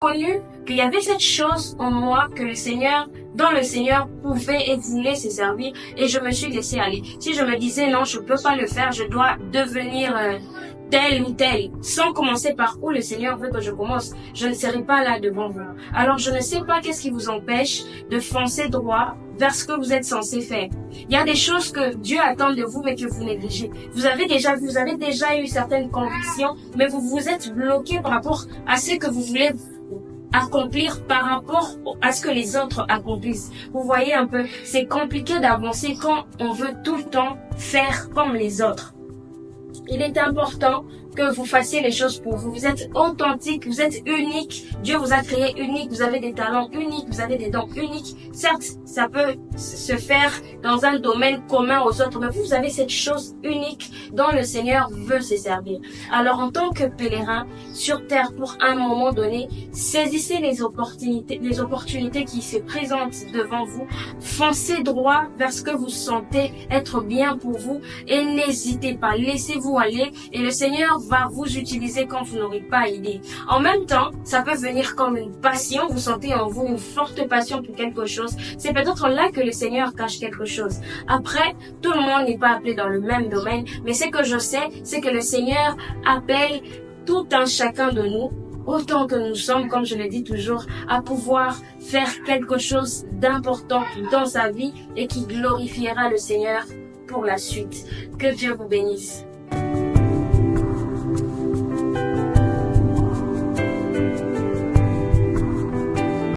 connu qu'il y avait cette chose en moi que le Seigneur, dont le Seigneur pouvait et voulait se servir, et je me suis laissé aller. Si je me disais non, je peux pas le faire, je dois devenir tel ou tel, sans commencer par où le Seigneur veut que je commence, je ne serai pas là devant vous. Alors je ne sais pas qu'est-ce qui vous empêche de foncer droit vers ce que vous êtes censé faire. Il y a des choses que Dieu attend de vous mais que vous négligez. Vous avez déjà eu certaines convictions, mais vous vous êtes bloqué par rapport à ce que vous voulez accomplir par rapport à ce que les autres accomplissent. Vous voyez un peu, c'est compliqué d'avancer quand on veut tout le temps faire comme les autres. Il est important que vous fassiez les choses pour vous. Vous êtes authentique, vous êtes unique. Dieu vous a créé unique, vous avez des talents uniques, vous avez des dons uniques. Certes, ça peut se faire dans un domaine commun aux autres, mais vous avez cette chose unique dont le Seigneur veut se servir. Alors, en tant que pèlerin sur terre, pour un moment donné, saisissez les opportunités qui se présentent devant vous. Foncez droit vers ce que vous sentez être bien pour vous et n'hésitez pas, laissez-vous aller et le Seigneur va vous utiliser quand vous n'aurez pas idée. En même temps, ça peut venir comme une passion, vous sentez en vous une forte passion pour quelque chose. C'est peut-être là que le Seigneur cache quelque chose. Après, tout le monde n'est pas appelé dans le même domaine, mais ce que je sais, c'est que le Seigneur appelle tout un chacun de nous, autant que nous sommes, comme je le dis toujours, à pouvoir faire quelque chose d'important dans sa vie et qui glorifiera le Seigneur pour la suite. Que Dieu vous bénisse.